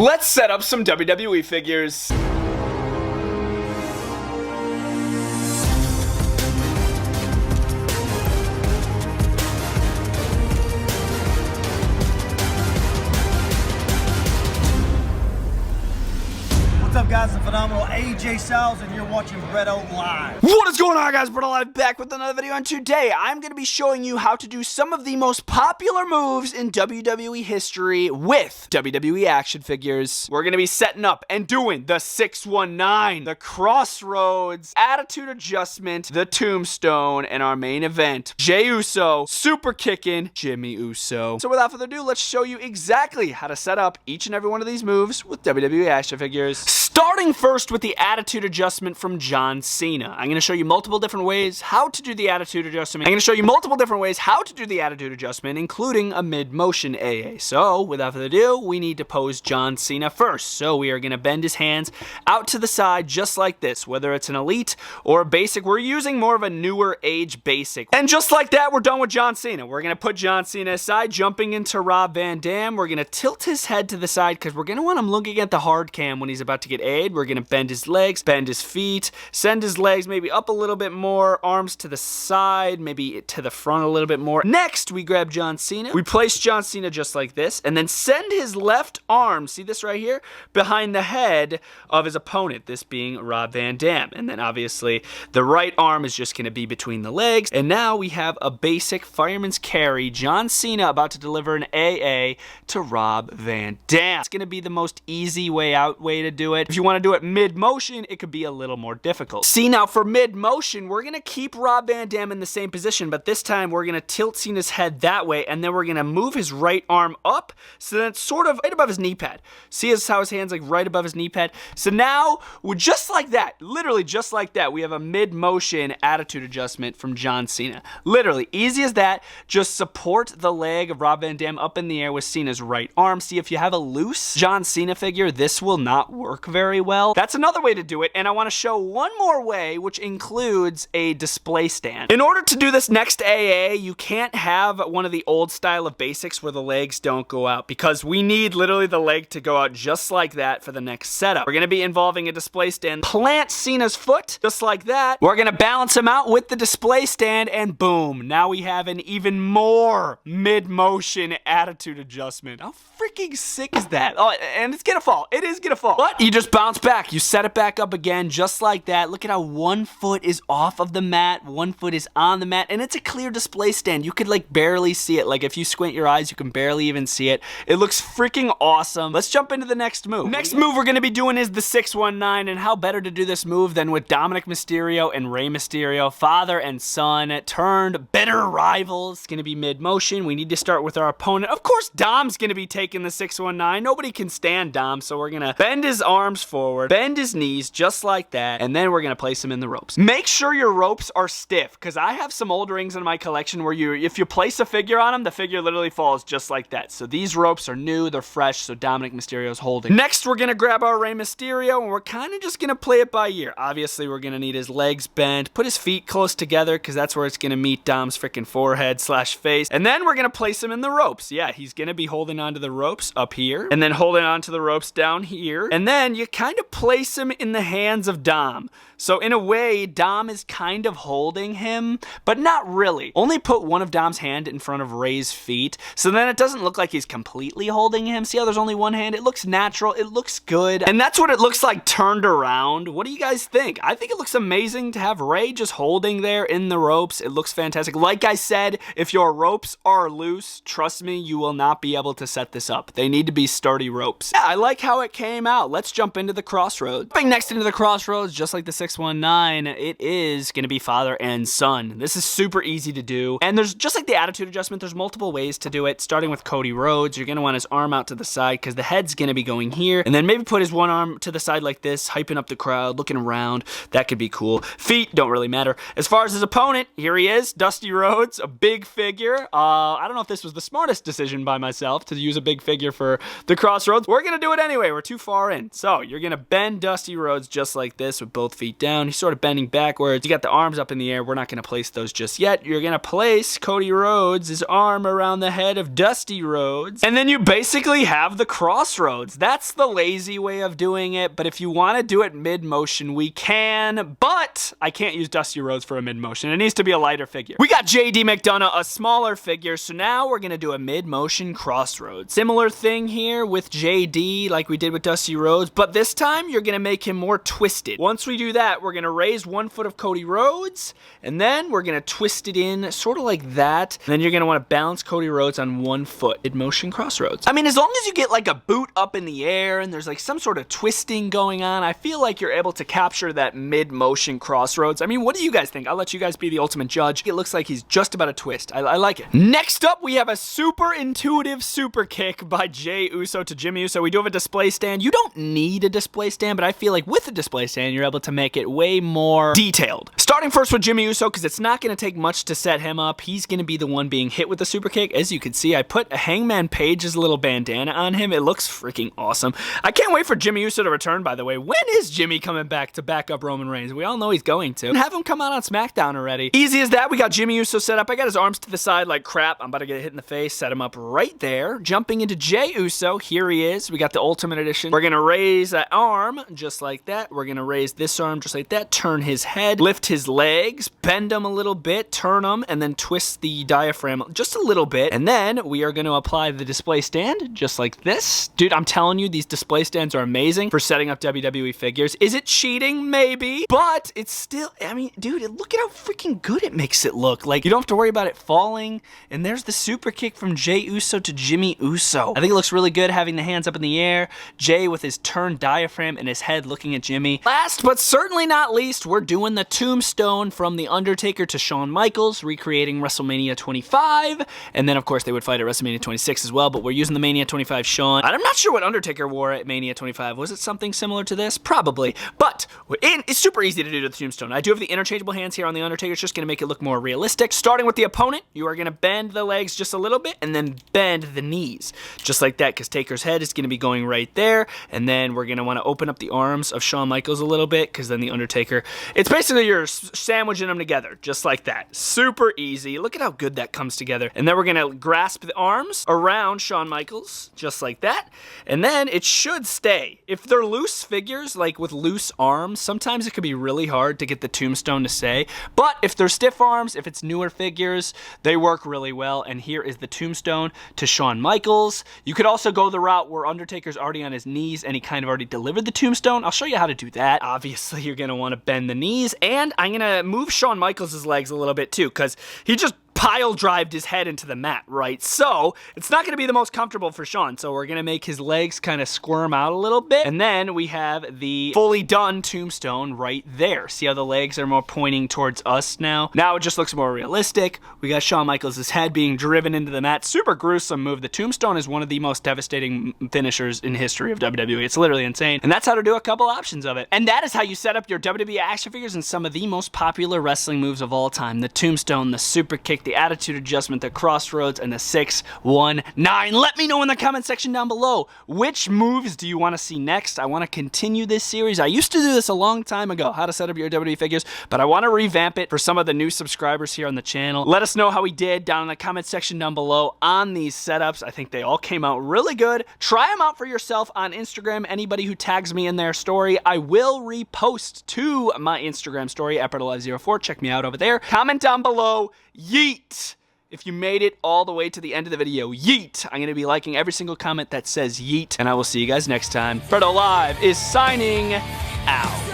Let's set up some WWE figures. What's up, guys? The phenomenal AJ Styles, and you're watching Bretto Live. What is going on, guys? Bretto Live back with another video, and today I'm going to be showing you how to do some of the most popular moves in WWE history with WWE action figures. We're going to be setting up and doing the 619, the Crossroads, Attitude Adjustment, the Tombstone, and our main event, Jey Uso, super kicking Jimmy Uso. So without further ado, let's show you exactly how to set up each and every one of these moves with WWE action figures. Starting first with the Attitude Adjustment from John Cena. I'm going to show you multiple different ways how to do the Attitude Adjustment. Including a mid-motion AA. So, without further ado, we need to pose John Cena first. So, we are going to bend his hands out to the side just like this. Whether it's an elite or a basic, we're using more of a newer age basic. And just like that, we're done with John Cena. We're going to put John Cena aside, jumping into Rob Van Dam. We're going to tilt his head to the side because we're going to want him looking at the hard cam when he's about to get aid. We're going to bend his legs, bend his feet, send his legs maybe up a little bit more, arms to the side, maybe to the front a little bit more. Next, we grab John Cena. We place John Cena just like this, and then send his left arm, see this right here, behind the head of his opponent, this being Rob Van Dam. And then obviously, the right arm is just going to be between the legs. And now we have a basic fireman's carry, John Cena about to deliver an AA to Rob Van Dam. It's going to be the most easy way to do it. If you want to do it mid-motion, it could be a little more difficult. See, now for mid-motion, we're going to keep Rob Van Dam in the same position, but this time we're going to tilt Cena's head that way, and then we're going to move his right arm up so that it's sort of right above his knee pad. See how his hand's like right above his knee pad? So now, just like that, literally just like that, we have a mid-motion attitude adjustment from John Cena. Literally, easy as that. Just support the leg of Rob Van Dam up in the air with Cena's right arm. See, if you have a loose John Cena figure, this will not work very well. That's another way to do it, and I want to show one more way, which includes a display stand. In order to do this next AA, you can't have one of the old style of basics where the legs don't go out, because we need literally the leg to go out just like that for the next setup. We're going to be involving a display stand. Plant Cena's foot, just like that. We're going to balance him out with the display stand, and boom, now we have an even more mid-motion attitude adjustment. How freaking sick is that? Oh, and it's gonna fall. It is gonna fall. But you just bounce back. You set it back up again, just like that. Look at how one foot is off of the mat, one foot is on the mat, and it's a clear display stand. You could like barely see it. Like if you squint your eyes, you can barely even see it. It looks freaking awesome. Let's jump into the next move. Next move we're gonna be doing is the 619, and how better to do this move than with Dominic Mysterio and Rey Mysterio, father and son, turned bitter rivals. It's gonna be mid-motion. We need to start with our opponent. Of course, Dom's gonna be taking the 619. Nobody can stand Dom, so we're gonna bend his arms forward, bend his knees just like that, and then we're gonna place him in the ropes. Make sure your ropes are stiff, because I have some old rings in my collection where if you place a figure on them, the figure literally falls just like that. So these ropes are new, they're fresh, so Dominic Mysterio's holding. Next, we're gonna grab our Rey Mysterio, and we're kind of just gonna play it by ear. Obviously, we're gonna need his legs bent, put his feet close together, because that's where it's gonna meet Dom's freaking forehead / face, and then we're gonna place him in the ropes. Yeah, he's gonna be holding onto the ropes up here, and then holding onto the ropes down here, and then you kind of place him in the hands of Dom. So in a way, Dom is kind of holding him, but not really. Only put one of Dom's hand in front of Rey's feet, so then it doesn't look like he's completely holding him. See how there's only one hand? It looks natural, it looks good, and that's what it looks like turned around. What do you guys think? I think it looks amazing to have Rey just holding there in the ropes. It looks fantastic. Like I said, if your ropes are loose, trust me, you will not be able to set this up. They need to be sturdy ropes. Yeah, I like how it came out. Let's jump into the Crossroads. Jumping next into the Crossroads, just like the 619, it is going to be father and son. This is super easy to do, and there's just like the attitude adjustment, there's multiple ways to do it. Starting with Cody Rhodes, you're going to want his arm out to the side because the head's going to be going here, and then maybe put his one arm to the side like this, hyping up the crowd, looking around. That could be cool. Feet don't really matter. As far as his opponent, here he is, Dusty Rhodes, a big figure. I don't know if this was the smartest decision by myself to use a big figure for the Crossroads. We're going to do it anyway. We're too far in. So you're going to bend Dusty Rhodes just like this with both feet down. He's sort of bending backwards. You got the arms up in the air. We're not going to place those just yet. You're going to place Cody Rhodes' arm around the head of Dusty Rhodes. And then you basically have the Crossroads. That's the lazy way of doing it. But if you want to do it mid-motion, we can. But I can't use Dusty Rhodes for a mid-motion. It needs to be a lighter figure. We got JD McDonough, a smaller figure. So now we're going to do a mid-motion Crossroads. Similar thing here with JD like we did with Dusty Rhodes. But this time you're going to make him more twisted. Once we do that, we're going to raise 1 foot of Cody Rhodes. And then we're going to twist it in sort of like that. And then you're going to want to balance Cody Rhodes on 1 foot. Mid-motion Crossroads. I mean, as long as you get like a boot up in the air and there's like some sort of twisting going on, I feel like you're able to capture that mid-motion Crossroads. I mean, what do you guys think? I'll let you guys be the ultimate judge. It looks like he's just about a twist. I like it. Next up, we have a super intuitive super kick by Jey Uso to Jimmy Uso. We do have a display stand. You don't need a display stand, but I feel like with a display stand, you're able to make it way more detailed. Starting first with Jimmy Uso, because it's not going to take much to set him up. He's going to be the one being hit with the super kick. As you can see, I put a Hangman Page's little bandana on him. It looks freaking awesome. I can't wait for Jimmy Uso to return, by the way. When is Jimmy coming back to back up Roman Reigns? We all know he's going to. Have him come out on SmackDown already. Easy as that. We got Jimmy Uso set up. I got his arms to the side like crap. I'm about to get hit in the face. Set him up right there. Jumping into Jey Uso. Here he is. We got the Ultimate Edition. We're going to raise that arm just like that. We're going to raise this arm just like that. Turn his head. Lift his legs. Bend him a little bit. Turn him. And then twist the diaphragm just a little bit. And then we are going to apply the display stand just like this. Dude, I'm telling you, these display stands are amazing for setting up WWE figures. Is it cheating? Maybe. But it's still, I mean, dude, look at how freaking good it makes it look. Like, you don't have to worry about it falling. And there's the super kick from Jey Uso to Jimmy Uso. I think it looks really good having the hands up in the air. Jey with his turned diaphragm and his head looking at Jimmy. Last but certainly not least, we're doing the Tombstone from The Undertaker to Shawn Michaels, recreating WrestleMania 25. And then, of course, they would fight at WrestleMania 26 as well, but we're using the Mania 25 Shawn. I'm not sure what Undertaker wore at Mania 25. Was it something similar to this? Probably. But it's super easy to do to the Tombstone. I do have the interchangeable hands here on the Undertaker. It's just going to make it look more realistic. Starting with the opponent, you are going to bend the legs just a little bit and then bend the knees. Just like that, because Taker's head is going to be going right there. And then we're going to want to open up the arms of Shawn Michaels a little bit, because then the Undertaker, it's basically you're sandwiching them together, just like that. Super easy. Look at how good that comes together. And then we're going to grasp the arms around Shawn Michaels, just like that. And then it should stay. If they're loose figures, like with loose arms, sometimes it could be really hard to get the Tombstone to stay. But if they're stiff arms, if it's newer figures, they work really well. And here is the Tombstone to Shawn Michaels. You could also go the route where Undertaker's already on his knees and he kind of already delivered the Tombstone. I'll show you how to do that. Obviously, you're going to want to bend the knees. And I'm going to move Shawn Michaels' legs a little bit too, because he just pile drived his head into the mat, right? So it's not going to be the most comfortable for Shawn. So we're going to make his legs kind of squirm out a little bit. And then we have the fully done Tombstone right there. See how the legs are more pointing towards us now? Now it just looks more realistic. We got Shawn Michaels' head being driven into the mat. Super gruesome move. The Tombstone is one of the most devastating finishers in history of WWE. It's literally insane. And that's how to do a couple options of it. And that is how you set up your WWE action figures and some of the most popular wrestling moves of all time. The Tombstone, the super kick, the attitude adjustment, the Crossroads, and the 619. Let me know in the comment section down below, which moves do you want to see next? I want to continue this series. I used to do this a long time ago, how to set up your WWE figures, but I want to revamp it for some of the new subscribers here on the channel. Let us know how we did down in the comment section down below on these setups. I think they all came out really good. Try them out for yourself on Instagram. Anybody who tags me in their story, I will repost to my Instagram story at Bretto04. Check me out over there. Comment down below, yeet, if you made it all the way to the end of the video. Yeet. I'm going to be liking every single comment that says yeet, and I will see you guys next time. Bretto Live is signing out.